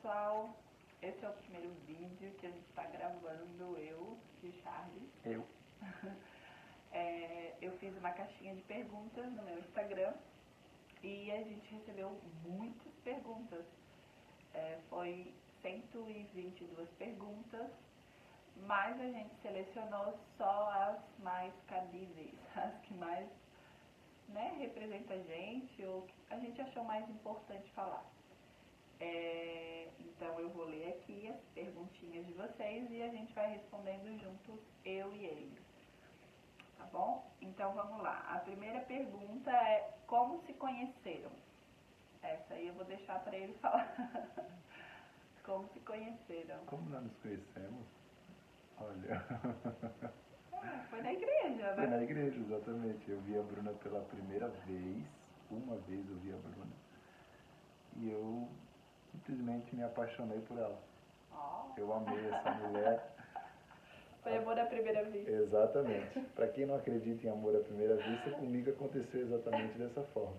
pessoal, esse é o primeiro vídeo que a gente está gravando, eu e o Charles. Eu fiz uma caixinha de perguntas no meu Instagram e a gente recebeu muitas perguntas. Foi 122 perguntas, mas a gente selecionou só as mais cabíveis, as que mais representam a gente ou que a gente achou mais importante falar. Então eu vou ler aqui as perguntinhas de vocês e a gente vai respondendo juntos, eu e ele. Tá bom? Então vamos lá. A primeira pergunta é: como se conheceram? Essa aí eu vou deixar para ele falar. Como se conheceram? Como nós nos conhecemos? Olha... Foi na igreja, né? Foi na igreja, exatamente. Eu vi a Bruna pela primeira vez. Uma vez eu vi a Bruna. E eu simplesmente me apaixonei por ela. Eu amei essa mulher. Foi amor à primeira vista. Exatamente. Para quem não acredita em amor à primeira vista, comigo aconteceu exatamente dessa forma.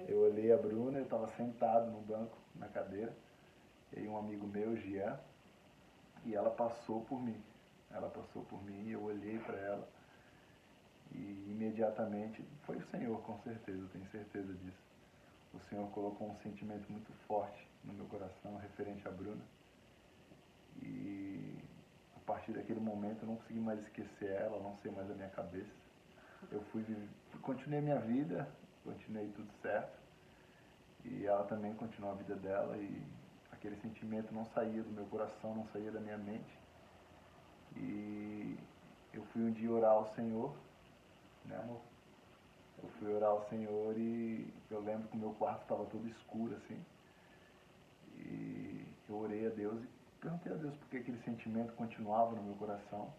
Eu olhei a Bruna, eu estava sentado no banco, na cadeira, e um amigo meu, Jean, e ela passou por mim. Ela passou por mim, eu olhei para ela e imediatamente, foi o Senhor, com certeza, eu tenho certeza disso. O Senhor colocou um sentimento muito forte no meu coração referente a Bruna. E a partir daquele momento eu não consegui mais esquecer ela, não sei mais da minha cabeça. Eu continuei minha vida, continuei tudo certo. E ela também continuou a vida dela e aquele sentimento não saía do meu coração, não saía da minha mente. E eu fui um dia orar ao Senhor, né, amor? Eu fui orar ao Senhor e eu lembro que o meu quarto estava todo escuro, assim. E eu orei a Deus e perguntei a Deus por que aquele sentimento continuava no meu coração.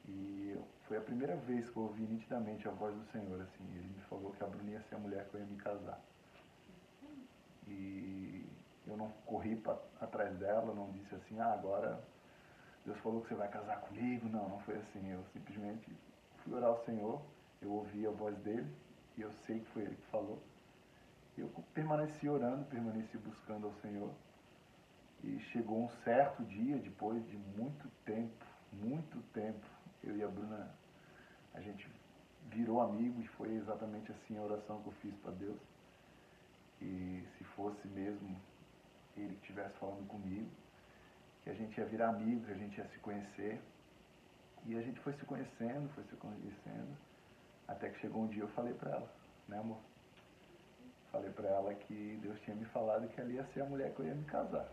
E foi a primeira vez que eu ouvi nitidamente a voz do Senhor, assim. Ele me falou que a Bruna ia ser a mulher que eu ia me casar. E eu não corri atrás dela, não disse assim, agora Deus falou que você vai casar comigo. Não, não foi assim. Eu simplesmente fui orar ao Senhor, eu ouvi a voz dele e eu sei que foi ele que falou. Eu permaneci orando, permaneci buscando ao Senhor. E chegou um certo dia, depois de muito tempo, eu e a Bruna, a gente virou amigo e foi exatamente assim a oração que eu fiz para Deus. E se fosse mesmo ele que estivesse falando comigo, que a gente ia virar amigo, que a gente ia se conhecer. E a gente foi se conhecendo, até que chegou um dia eu falei para ela, né, amor? Falei para ela que Deus tinha me falado que ela ia ser a mulher que eu ia me casar.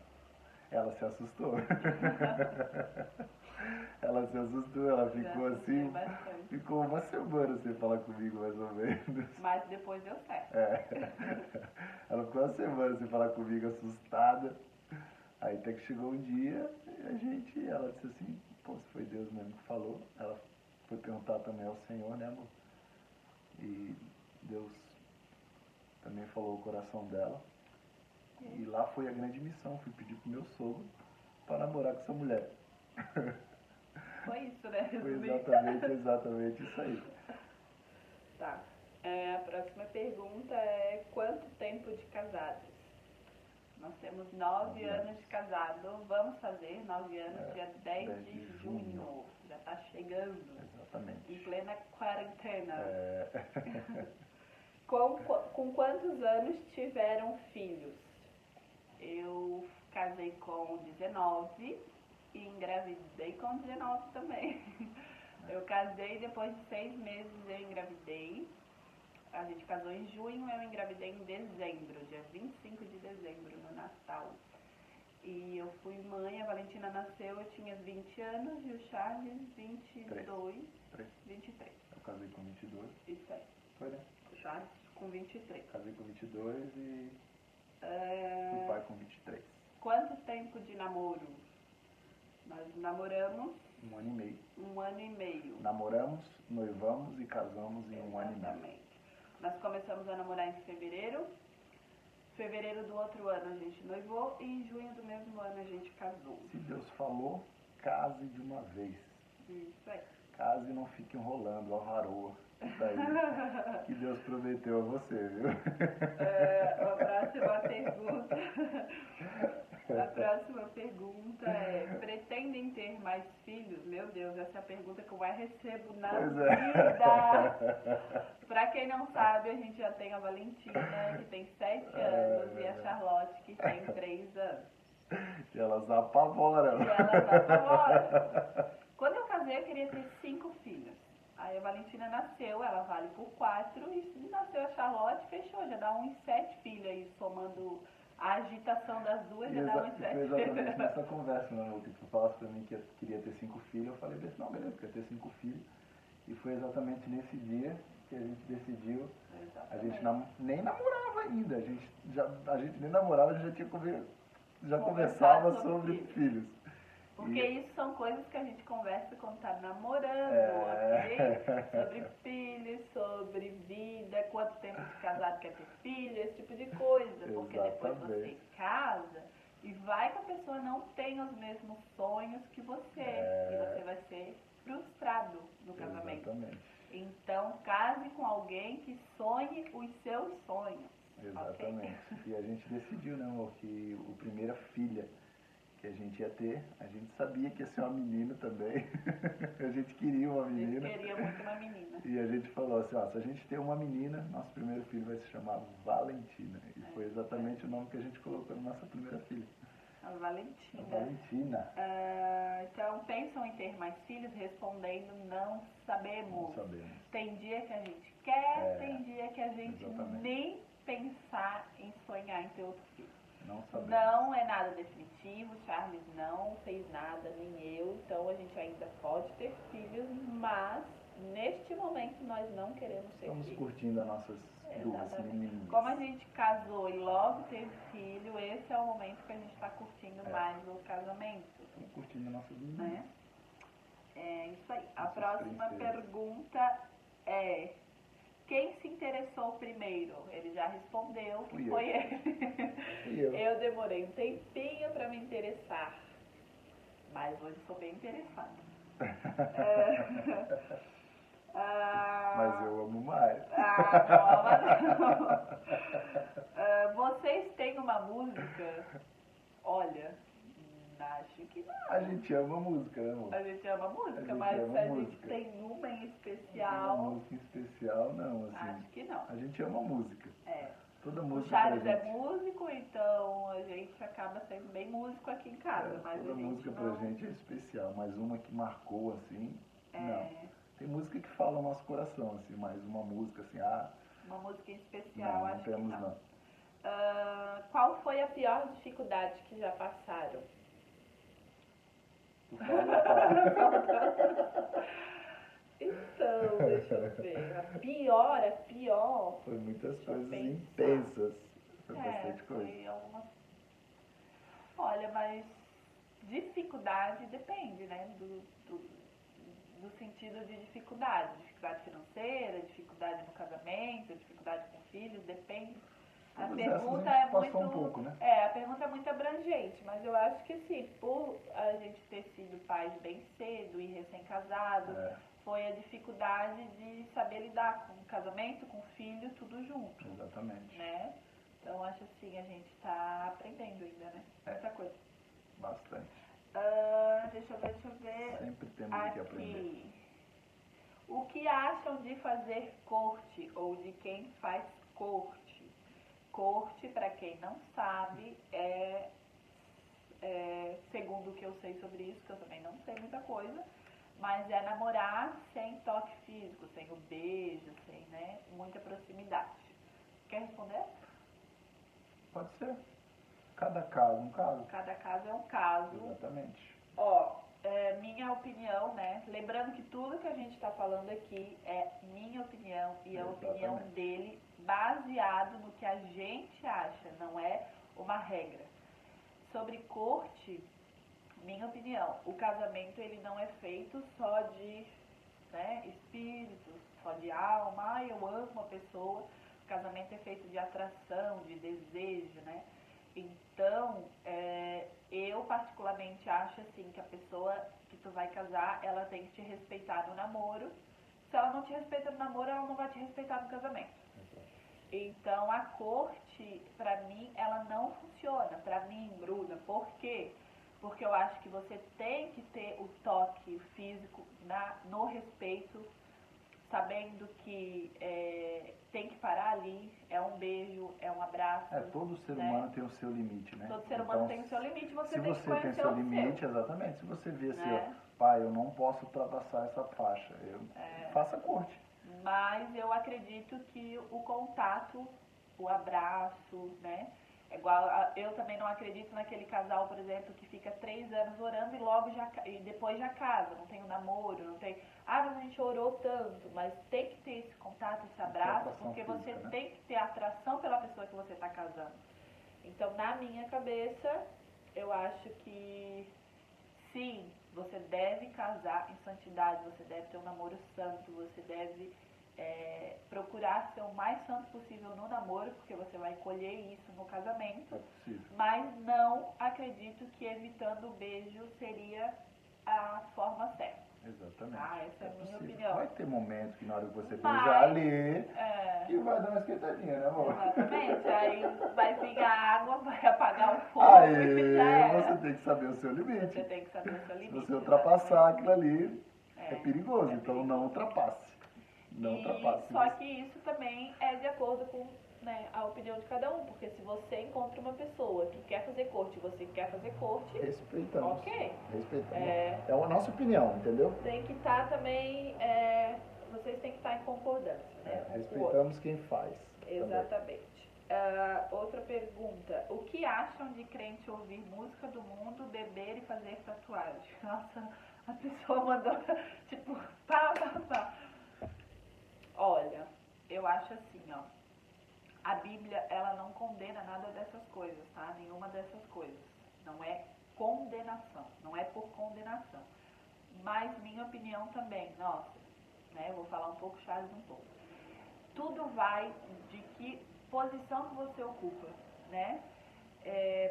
Ela se assustou. Ela se assustou, ela ficou assim, ficou uma semana sem falar comigo, mais ou menos. Mas depois deu certo. Ela ficou uma semana sem falar comigo, assustada. Aí até que chegou um dia, ela disse assim, pô, se foi Deus mesmo que falou. Ela foi perguntar também ao Senhor, né, amor? E Deus também falou o coração dela. E lá foi a grande missão, fui pedir pro meu sogro para namorar com essa mulher. Foi isso, né? Foi exatamente isso aí. Tá. A próxima pergunta é: quanto tempo de casados? Nós temos 9 anos de casado, vamos fazer 9 anos dia 10 de junho. Já tá chegando. Exatamente. Em plena quarentena. Com quantos anos tiveram filhos? Eu casei com 19 e engravidei com 19 também. Eu casei e depois de 6 meses eu engravidei. A gente casou em junho, eu engravidei em dezembro, dia 25 de dezembro, no Natal. E eu fui mãe, a Valentina nasceu, eu tinha 20 anos e o Charles 22, 23. Eu casei com 22. Isso aí. Foi, né? O Charles com 23. Casei com 22 e fui pai com 23. Quanto tempo de namoro? Nós namoramos 1 ano e meio. 1 ano e meio. Namoramos, noivamos e casamos em 1 ano e meio. Exatamente. Nós começamos a namorar em fevereiro. Fevereiro do outro ano a gente noivou e em junho do mesmo ano a gente casou. Se Deus falou, case de uma vez. Isso aí. Case e não fique enrolando, a varoa. Daí, que Deus prometeu a você, viu? A próxima pergunta A próxima pergunta é: pretendem ter mais filhos? Meu Deus, essa é a pergunta que eu mais recebo na vida. Pra quem não sabe, a gente já tem a Valentina, que tem 7 anos, e a Charlotte, que tem 3 anos. E elas apavoram. Quando eu casei, eu queria ter 5 filhos. Aí a Valentina nasceu, ela vale por 4, e nasceu a Charlotte, fechou, já dá uns 7 filhos aí, somando a agitação das duas, já dá uns 7 filhos. Foi exatamente nessa conversa, meu amor, que tu falasse pra mim que eu queria ter 5 filhos, eu falei desse, não, beleza, eu queria ter 5 filhos. E foi exatamente nesse dia que a gente decidiu. Exatamente. A gente nem namorava ainda, a gente nem namorava, a gente já conversava sobre filhos. Porque isso são coisas que a gente conversa quando tá namorando, ok? Sobre filhos, sobre vida, quanto tempo de casado quer ter filho, esse tipo de coisa. Porque depois você casa e vai que a pessoa não tem os mesmos sonhos que você. E você vai ser frustrado no casamento. Exatamente. Então, case com alguém que sonhe os seus sonhos. Exatamente. Okay? E a gente decidiu, né, amor, que a primeira filha que a gente ia ter, a gente sabia que ia ser uma menina também. A gente queria uma menina. A gente queria muito uma menina. E a gente falou assim, ó, se a gente ter uma menina, nosso primeiro filho vai se chamar Valentina. E foi exatamente o nome que a gente colocou na nossa primeira filha. A Valentina. A Valentina. Então, pensam em ter mais filhos? Respondendo, não sabemos. Não sabemos. Tem dia que a gente quer, tem dia que a gente nem pensar em sonhar em ter outro filho. Não sabemos. Não é nada definitivo, Charles não fez nada, nem eu, então a gente ainda pode ter filhos, mas neste momento nós não queremos ter filhos. Estamos curtindo as nossas duas meninas. Como a gente casou e logo teve filho, esse é o momento que a gente está curtindo mais o casamento. Estamos curtindo nossas meninas. Né? É isso aí. A próxima pergunta é: quem se interessou primeiro? Ele já respondeu que foi ele. Eu demorei um tempinho para me interessar, mas hoje sou bem interessada. Mas eu amo mais. Não. Vocês têm uma música? Olha, acho que não. A gente ama música, né, amor? A gente ama música, mas a gente tem uma em especial. Uma música em especial, não, assim. Acho que não. A gente ama música. Toda música. O Charles é músico, então a gente acaba sendo bem músico aqui em casa. Mas toda a gente música não... pra gente é especial, mas uma que marcou, assim, não. Tem música que fala o nosso coração, assim, mas uma música assim, uma música em especial, não temos, não. Qual foi a pior dificuldade que já passaram? Tu fala. Então, deixa eu ver. A pior. Foi muitas coisas intensas. Foi bastante coisa. Foi algumas... Olha, mas dificuldade depende, né? Do sentido de dificuldade. Dificuldade financeira, dificuldade no casamento, dificuldade com filhos, depende. A pergunta é muito, um pouco, né? a pergunta é muito abrangente, mas eu acho que sim, por a gente ter sido pais bem cedo e recém-casados, foi a dificuldade de saber lidar com o casamento, com o filho, tudo junto. Exatamente. Né? Então, acho assim, a gente está aprendendo ainda, né? Muita coisa. Bastante. Deixa eu ver. Sempre temos que aprender. O que acham de fazer corte ou de quem faz corte? Corte, para quem não sabe, segundo o que eu sei sobre isso, que eu também não sei muita coisa, mas é namorar sem toque físico, sem o beijo, sem, né, muita proximidade. Quer responder? Pode ser. Cada caso um caso. Cada caso é um caso. Exatamente. Minha opinião, né? Lembrando que tudo que a gente está falando aqui é minha opinião e a opinião dele, baseado no que a gente acha, não é uma regra. Sobre corte, minha opinião, o casamento ele não é feito só de, né, espírito, só de alma, eu amo uma pessoa. O casamento é feito de atração, de desejo, né? Então, eu particularmente acho assim que a pessoa que tu vai casar, ela tem que te respeitar no namoro. Se ela não te respeita no namoro, ela não vai te respeitar no casamento. Então a corte, pra mim, ela não funciona. Pra mim, Bruna, por quê? Porque eu acho que você tem que ter o toque físico no respeito, sabendo que tem que parar ali, é um beijo, é um abraço. Todo ser né? humano tem o seu limite, né? Todo ser humano tem o seu limite, você se tem que você tem conhecer seu o limite, seu. exatamente. Se você vê assim, Né? pai, eu não posso ultrapassar essa faixa, faça corte. Mas eu acredito que o contato, o abraço, né? Eu também não acredito naquele casal, por exemplo, que fica 3 anos orando e depois já casa, não tem um namoro, não tem. Ah, mas a gente orou tanto, mas tem que ter esse contato, esse abraço, porque você física, né? tem que ter atração pela pessoa que você está casando. Então, na minha cabeça, eu acho que sim, você deve casar em santidade, você deve ter um namoro santo, você deve procurar ser o mais santo possível no namoro, porque você vai colher isso no casamento. É possível. Mas não acredito que evitando o beijo seria a forma certa. Exatamente. Ah, essa é a minha possível. opinião. Vai ter momentos que na hora que você beijar ali, que vai dar uma esquentadinha, né, amor? Exatamente. Aí vai vir a água, vai apagar o fogo Aí e já era. você tem que saber o seu limite. Você tem que saber o seu limite. Se você ultrapassar exatamente. aquilo ali, é perigoso. É Então perigoso. não ultrapasse. Não ultrapasse. Só que isso também é de acordo com a opinião de cada um. Porque se você encontra uma pessoa que quer fazer corte e você quer fazer corte, respeitamos. Ok. Respeitamos. É a nossa opinião, entendeu? Tem que estar também. Vocês têm que estar em concordância, né? Respeitamos quem faz. Exatamente. Outra pergunta. O que acham de crente ouvir música do mundo, beber e fazer tatuagem? Nossa, a pessoa mandou, tipo, pá. Olha, eu acho assim, ó. A Bíblia, ela não condena nada dessas coisas, tá? Nenhuma dessas coisas. Não é condenação, não é por condenação. Mas minha opinião também, nossa, né? Eu vou falar um pouco, Charles um pouco. Tudo vai de que posição que você ocupa, né?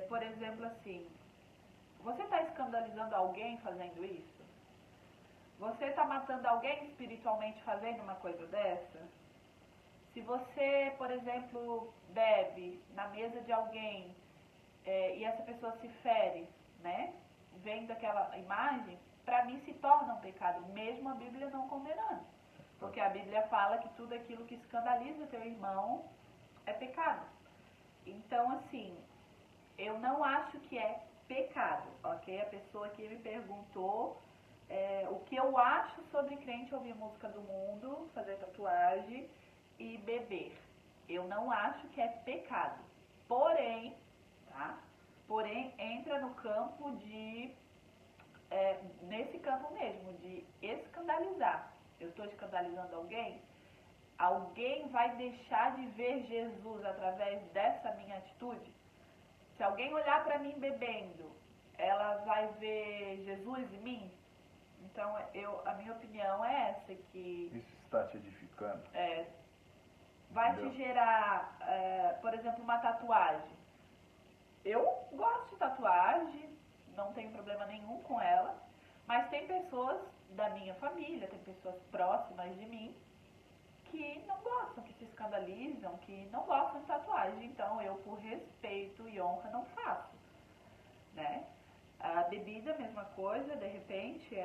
Por exemplo, assim, você está escandalizando alguém fazendo isso? Você está matando alguém espiritualmente fazendo uma coisa dessa? Se você, por exemplo, bebe na mesa de alguém e essa pessoa se fere, né? Vendo aquela imagem, para mim se torna um pecado, mesmo a Bíblia não condenando. Porque a Bíblia fala que tudo aquilo que escandaliza teu irmão é pecado. Então, assim, eu não acho que é pecado, ok? A pessoa que me perguntou o que eu acho sobre crente ouvir música do mundo, fazer tatuagem e beber. Eu não acho que é pecado. Porém, tá? Porém, entra no campo de, nesse campo mesmo, de escandalizar. Eu estou escandalizando alguém? Alguém vai deixar de ver Jesus através dessa minha atitude? Se alguém olhar para mim bebendo, ela vai ver Jesus em mim? Então, a minha opinião é essa, que... Isso está te edificando. Vai te gerar, por exemplo, uma tatuagem. Eu gosto de tatuagem, não tenho problema nenhum com ela, mas tem pessoas da minha família, tem pessoas próximas de mim que não gostam, que se escandalizam, que não gostam de tatuagem. Então, eu, por respeito e honra, não faço, né? A bebida, mesma coisa, de repente,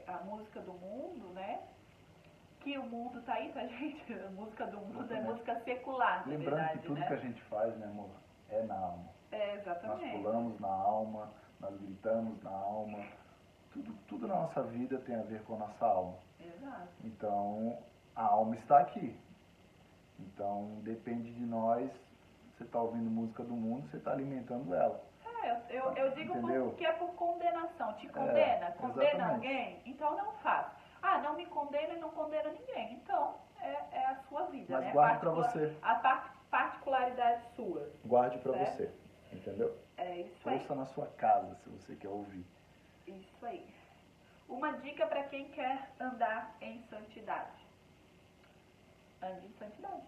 a música do mundo, né? Que o mundo tá aí pra gente, a música do mundo é música secular, na lembrando verdade, que tudo né? que a gente faz, né, amor, é na alma. Exatamente. Nós pulamos na alma, nós gritamos na alma, tudo na nossa vida tem a ver com a nossa alma. Exato. Então, a alma está aqui. Então, depende de nós, você está ouvindo música do mundo, você está alimentando ela. Eu digo que é por condenação. Te condena? Exatamente. Condena alguém? Então não faça. Ah, não me condena e não condena ninguém. Então, é a sua vida, mas né? guarde para você. A particularidade sua. Guarde para você, entendeu? É isso aí. Ouça na sua casa, se você quer ouvir. Isso aí. Uma dica para quem quer andar em santidade. Ande em santidade.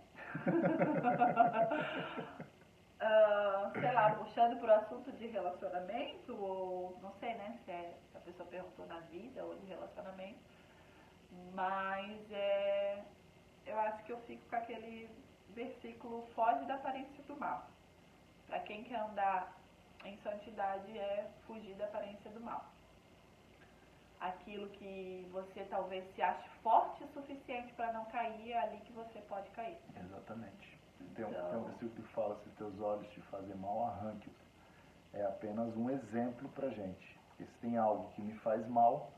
Sei lá, puxando pro assunto de relacionamento, ou não sei, né, se a pessoa perguntou na vida ou de relacionamento, mas eu acho que eu fico com aquele versículo foge da aparência do mal. Para quem quer andar em santidade é fugir da aparência do mal. Aquilo que você talvez se ache forte o suficiente para não cair, é ali que você pode cair. Exatamente. Tem um versículo que fala, se teus olhos te fazem mal, arranque-os. É apenas um exemplo pra gente. Porque se tem algo que me faz mal,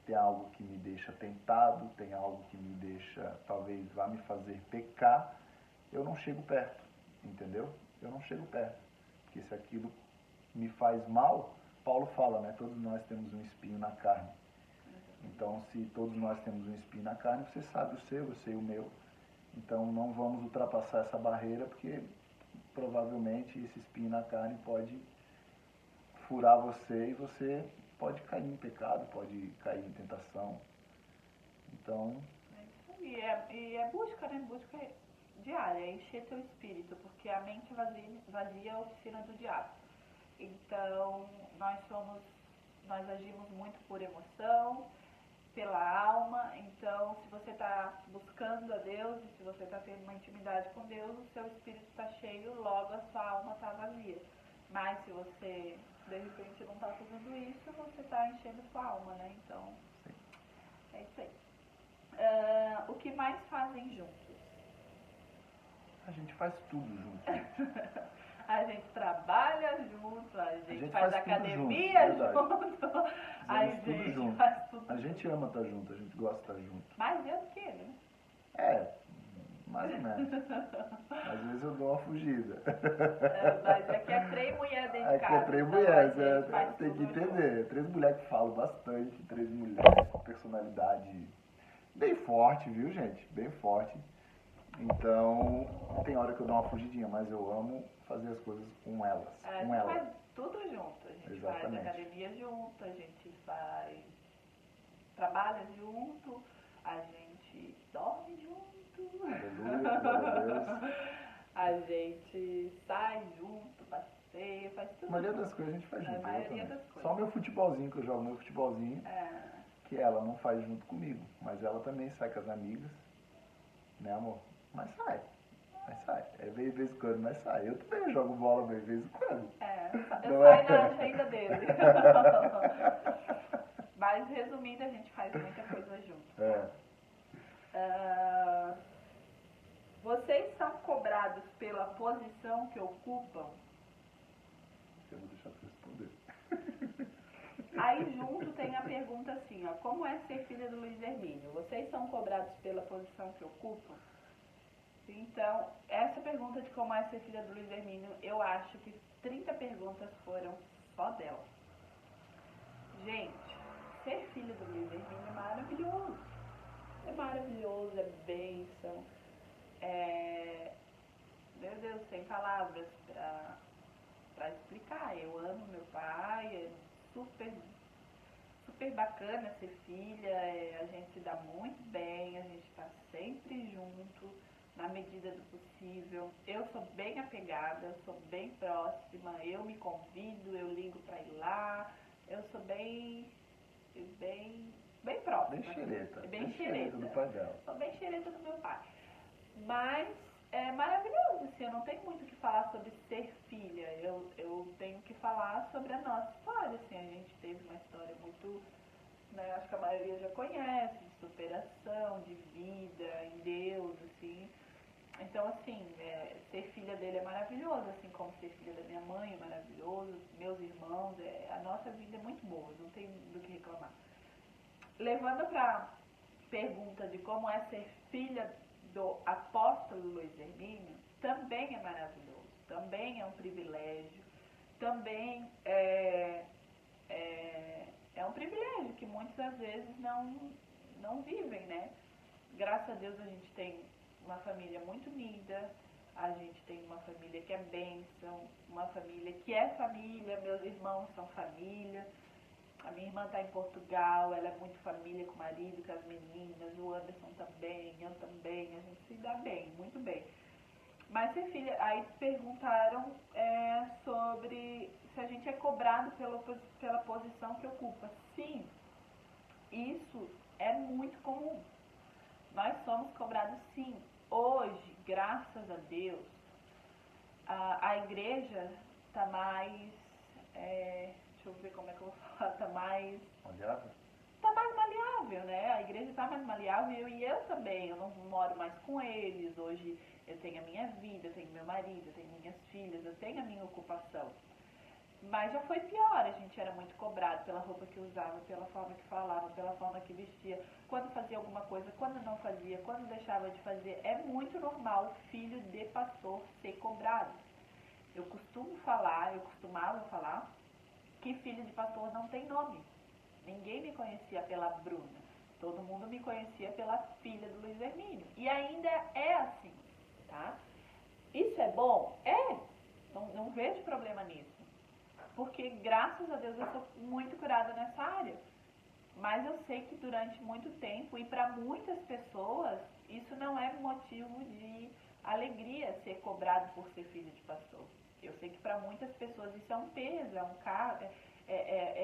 tem algo que me deixa tentado, tem algo que me deixa, talvez vá me fazer pecar, eu não chego perto, entendeu? Eu não chego perto. Porque se aquilo me faz mal, Paulo fala, né? Todos nós temos um espinho na carne. Então, se todos nós temos um espinho na carne, você sabe o seu, eu sei o meu. Então, não vamos ultrapassar essa barreira, porque provavelmente esse espinho na carne pode furar você e você pode cair em pecado, pode cair em tentação. Então... E é busca, né? Busca diária, é encher teu espírito, porque a mente vazia é a oficina do diabo. Então, nós agimos muito por emoção, pela alma. Então, se você está buscando a Deus, se você está tendo uma intimidade com Deus, o seu espírito está cheio, logo a sua alma está vazia. Mas se você, de repente, não está fazendo isso, você está enchendo a sua alma, né? Então, é isso aí. O que mais fazem juntos? A gente faz tudo junto. A gente trabalha junto, a gente faz academia junto, a gente junto. faz tudo junto. A gente ama estar junto, a gente gosta de estar junto. Mais eu do que ele, né? É, mais ou menos. Às vezes eu dou uma fugida. Mas aqui é 3 mulheres dentro de casa. Aqui é 3 mulheres, tem que entender. Junto. 3 mulheres que falam bastante, 3 mulheres com personalidade bem forte, viu, gente? Bem forte. Então, tem hora que eu dou uma fugidinha, mas eu amo fazer as coisas com elas. A gente faz tudo junto. A gente Exatamente. faz academia junto, a gente trabalha junto, a gente dorme junto. Aleluia, glória a Deus. A gente sai junto, passeia, faz tudo. A maioria das coisas a gente faz junto. A maioria das coisas. Só o meu futebolzinho, que eu jogo meu futebolzinho, que ela não faz junto comigo. Mas ela também sai com as amigas, né, amor? Mas sai. É de vez em quando, mas sai. Eu também jogo bola de vez em quando. Eu saio na agenda dele. Mas, resumindo, a gente faz muita coisa junto. Vocês são cobrados pela posição que ocupam? Eu vou deixar você responder. Aí junto tem a pergunta assim, ó, como é ser filha do Luiz Hermínio? Vocês são cobrados pela posição que ocupam? Então, essa pergunta de como é ser filha do Luiz Hermínio, eu acho que 30 perguntas foram só dela. Gente, ser filha do Luiz Hermínio é maravilhoso. É maravilhoso, é bênção. Meu Deus, sem palavras pra explicar. Eu amo meu pai, é super, super bacana ser filha, a gente se dá muito bem, a gente tá sempre junto, na medida do possível. Eu sou bem apegada, eu sou bem próxima, eu me convido, eu ligo pra ir lá, eu sou bem próxima. Bem xereta. Bem xereta do pai dela. Sou bem xereta do meu pai. Mas é maravilhoso, assim, eu não tenho muito o que falar sobre ser filha, eu tenho que falar sobre a nossa história, assim, a gente teve uma história muito, né, acho que a maioria já conhece, de superação, de vida em Deus, assim. Então, assim, ser filha dele é maravilhoso, assim como ser filha da minha mãe é maravilhoso, meus irmãos, a nossa vida é muito boa, não tem do que reclamar. Levando para pergunta de como é ser filha do apóstolo Luiz Hermínio, também é maravilhoso, também é um privilégio, também é um privilégio que muitas das vezes não vivem, né? Graças a Deus a gente tem uma família muito unida, a gente tem uma família que é bênção, uma família que é família, meus irmãos são família. A minha irmã está em Portugal, ela é muito família com o marido, com as meninas, o Anderson também, eu também, a gente se dá bem, muito bem. Mas ser filha, aí perguntaram sobre se a gente é cobrado pela posição que ocupa. Sim, isso é muito comum. Nós somos cobrados sim. Hoje, graças a Deus, a igreja está mais, deixa eu ver como é que eu vou falar, está mais maleável, né? A igreja está mais maleável e eu também, eu não moro mais com eles, hoje eu tenho a minha vida, eu tenho meu marido, eu tenho minhas filhas, eu tenho a minha ocupação. Mas já foi pior, a gente era muito cobrado pela roupa que usava, pela forma que falava, pela forma que vestia, quando fazia alguma coisa, quando não fazia, quando deixava de fazer. É muito normal filho de pastor ser cobrado. Eu costumava falar que filho de pastor não tem nome. Ninguém me conhecia pela Bruna. Todo mundo me conhecia pela filha do Luiz Hermínio. E ainda é assim, tá? Isso é bom? É. Não vejo problema nisso. Porque, graças a Deus, eu sou muito curada nessa área. Mas eu sei que durante muito tempo, e para muitas pessoas, isso não é motivo de alegria ser cobrado por ser filho de pastor. Eu sei que para muitas pessoas isso é um peso, é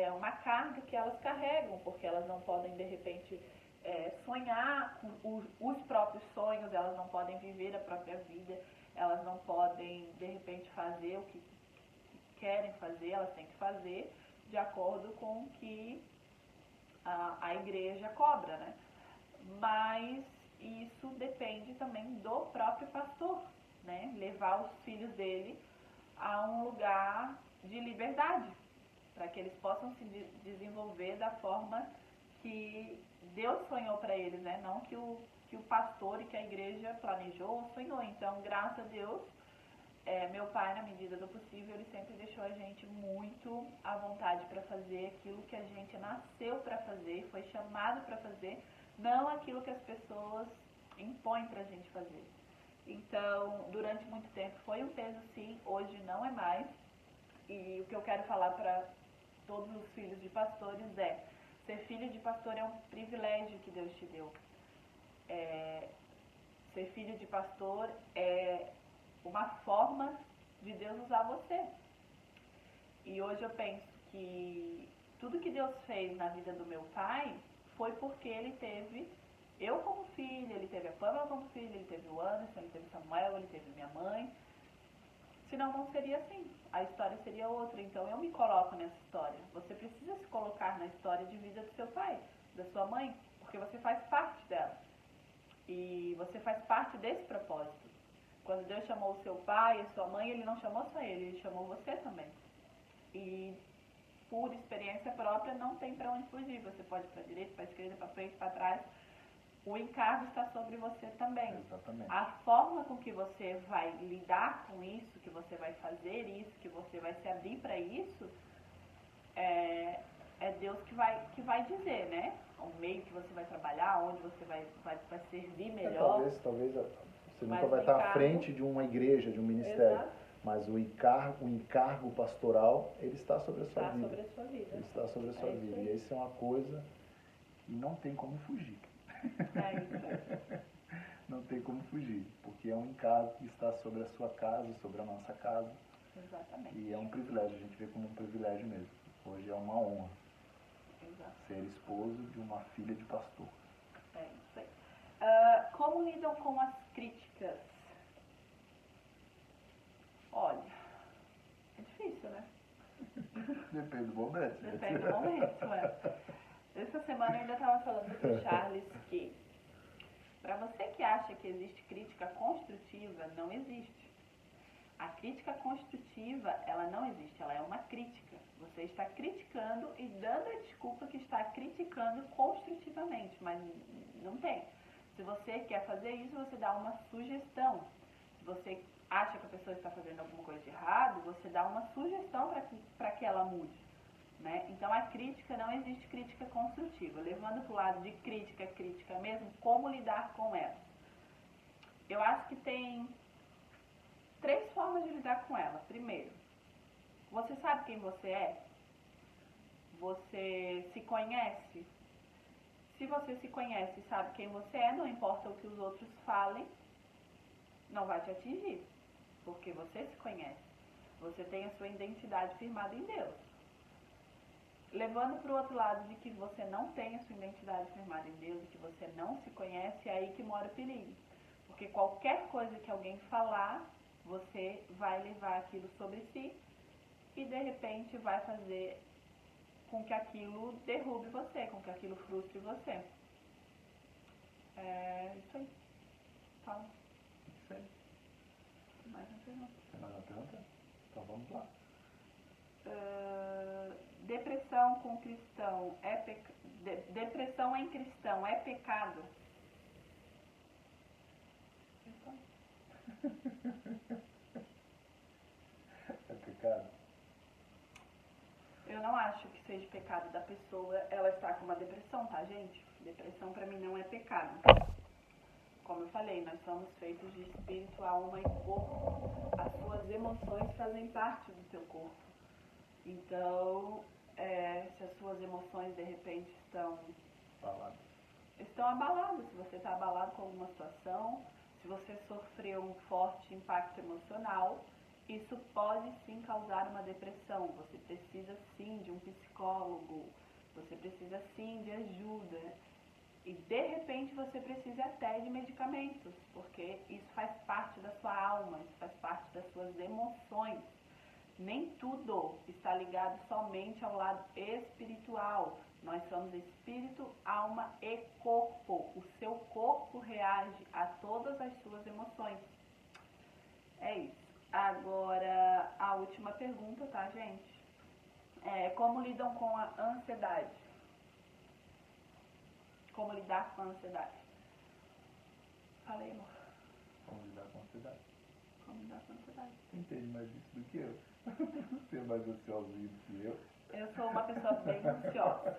uma carga que elas carregam, porque elas não podem, de repente, sonhar com os próprios sonhos, elas não podem viver a própria vida, elas não podem, de repente, fazer o que querem fazer, elas têm que fazer de acordo com o que a igreja cobra, né? Mas isso depende também do próprio pastor, né? Levar os filhos dele a um lugar de liberdade, para que eles possam se desenvolver da forma que Deus sonhou para eles, né? Não que o pastor e que a igreja planejou ou sonhou. Então, graças a Deus, meu pai, na medida do possível, ele sempre deixou a gente muito à vontade para fazer aquilo que a gente nasceu para fazer, foi chamado para fazer, não aquilo que as pessoas impõem para a gente fazer. Então, durante muito tempo foi um peso, sim, hoje não é mais. E o que eu quero falar para todos os filhos de pastores é: ser filho de pastor é um privilégio que Deus te deu. Ser filho de pastor é uma forma de Deus usar você. E hoje eu penso que tudo que Deus fez na vida do meu pai foi porque ele teve eu como filha, ele teve a Pamela como filha, ele teve o Anderson, ele teve o Samuel, ele teve minha mãe. Senão não seria assim, a história seria outra. Então eu me coloco nessa história. Você precisa se colocar na história de vida do seu pai, da sua mãe, porque você faz parte dela. E você faz parte desse propósito. Quando Deus chamou o seu pai e a sua mãe, ele não chamou só ele chamou você também. E por experiência própria, não tem para onde fugir. Você pode ir para a direita, para a esquerda, para frente, para trás. O encargo está sobre você também. Exatamente. A forma com que você vai lidar com isso, que você vai fazer isso, que você vai se abrir para isso, é Deus que vai dizer, né? O meio que você vai trabalhar, onde você vai servir melhor. Talvez você nunca vai estar à frente de uma igreja, de um ministério. Exato. Mas o encargo pastoral, ele está sobre a sua vida. Sobre a sua vida. Ele está sobre a sua vida. E isso é uma coisa que não tem como fugir. Não tem como fugir, porque é um encargo que está sobre a sua casa, sobre a nossa casa. Exatamente. E é um privilégio, a gente vê como um privilégio mesmo. Hoje é uma honra. Exato. Ser esposo de uma filha de pastor. É isso aí. Como lidam com as críticas? Olha, é difícil, né? Depende do momento. Depende do momento, Essa semana eu ainda estava falando com o Charles que, para você que acha que existe crítica construtiva, não existe. A crítica construtiva, ela não existe, ela é uma crítica. Você está criticando e dando a desculpa que está criticando construtivamente, mas não tem. Se você quer fazer isso, você dá uma sugestão. Se você acha que a pessoa está fazendo alguma coisa de errado, você dá uma sugestão para que ela mude. Né? Então, a crítica, não existe crítica construtiva. Levando para o lado de crítica mesmo, como lidar com ela? Eu acho que tem 3 formas de lidar com ela. Primeiro, você sabe quem você é? Você se conhece? Se você se conhece e sabe quem você é, não importa o que os outros falem, não vai te atingir, porque você se conhece. Você tem a sua identidade firmada em Deus. Levando para o outro lado de que você não tem a sua identidade firmada em Deus e que você não se conhece, é aí que mora o perigo. Porque qualquer coisa que alguém falar, você vai levar aquilo sobre si e de repente vai fazer com que aquilo derrube você, com que aquilo frustre você. É isso aí. Fala. Isso aí. Mais uma pergunta. Tem mais uma pergunta? Então vamos lá. Depressão com cristão depressão em cristão é pecado? É pecado? Eu não acho que seja pecado da pessoa ela estar com uma depressão, tá, gente? Depressão pra mim não é pecado. Como eu falei, nós somos feitos de espírito, alma e corpo. As suas emoções fazem parte do seu corpo. Então, se as suas emoções de repente estão abaladas, se você está abalado com alguma situação, se você sofreu um forte impacto emocional, isso pode sim causar uma depressão. Você precisa sim de um psicólogo, você precisa sim de ajuda. E de repente você precisa até de medicamentos, porque isso faz parte da sua alma, isso faz parte das suas emoções. Nem tudo está ligado somente ao lado espiritual. Nós somos espírito, alma e corpo. O seu corpo reage a todas as suas emoções. É isso. Agora, a última pergunta, tá, gente? Como lidam com a ansiedade? Como lidar com a ansiedade? Falei, amor. Como lidar com a ansiedade? Como lidar com a ansiedade? Você entende mais disso do que eu. Você é mais ansiosinho do que eu. Eu sou uma pessoa bem ansiosa.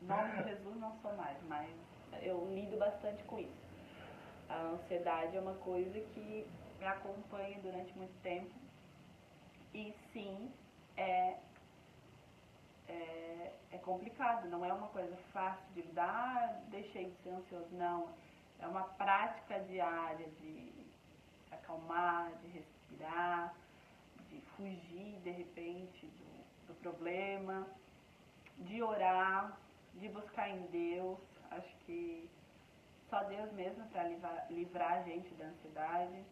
Em nome de Jesus não sou mais, mas eu lido bastante com isso. A ansiedade é uma coisa que me acompanha durante muito tempo. E sim, é complicado, não é uma coisa fácil de lidar, deixei de ser ansioso, não. É uma prática diária de acalmar, de respirar, de fugir de repente do problema, de orar, de buscar em Deus. Acho que só Deus mesmo para livrar a gente da ansiedade.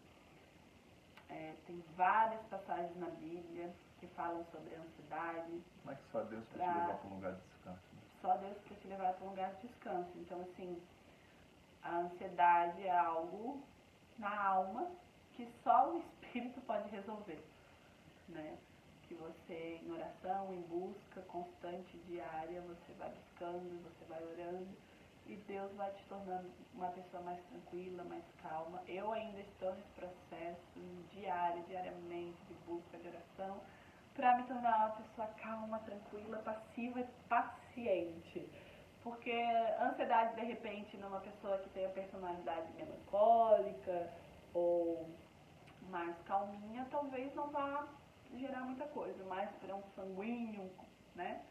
Tem várias passagens na Bíblia que falam sobre a ansiedade. Como é que só Deus para te levar para um lugar de descanso? Né? Só Deus para te levar para um lugar de descanso. Então, assim, a ansiedade é algo na alma que só o Espírito pode resolver, né? Que você, em oração, em busca constante, diária, você vai buscando, você vai orando e Deus vai te tornando uma pessoa mais tranquila, mais calma. Eu ainda estou nesse processo diariamente, de busca, de oração, para me tornar uma pessoa calma, tranquila, passiva e paciente. Porque a ansiedade, de repente, numa pessoa que tem a personalidade melancólica ou mais calminha, talvez não vá gerar muita coisa, mas para um sanguíneo, né,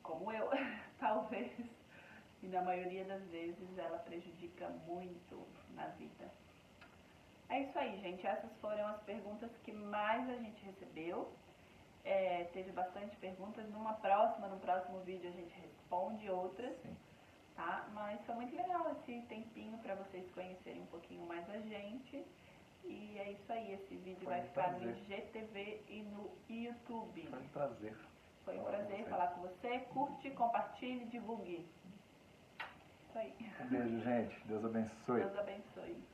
como eu, talvez, e na maioria das vezes ela prejudica muito na vida. É isso aí, gente, essas foram as perguntas que mais a gente recebeu. Teve bastante perguntas, no próximo vídeo a gente responde outras. Sim. Tá? Mas foi muito legal esse tempinho para vocês conhecerem um pouquinho mais a gente. E é isso aí, esse vídeo vai ficar no IGTV e no YouTube. Foi um prazer. Foi um prazer falar com você. Curte, compartilhe, divulgue. Isso aí. Um beijo, gente. Deus abençoe. Deus abençoe.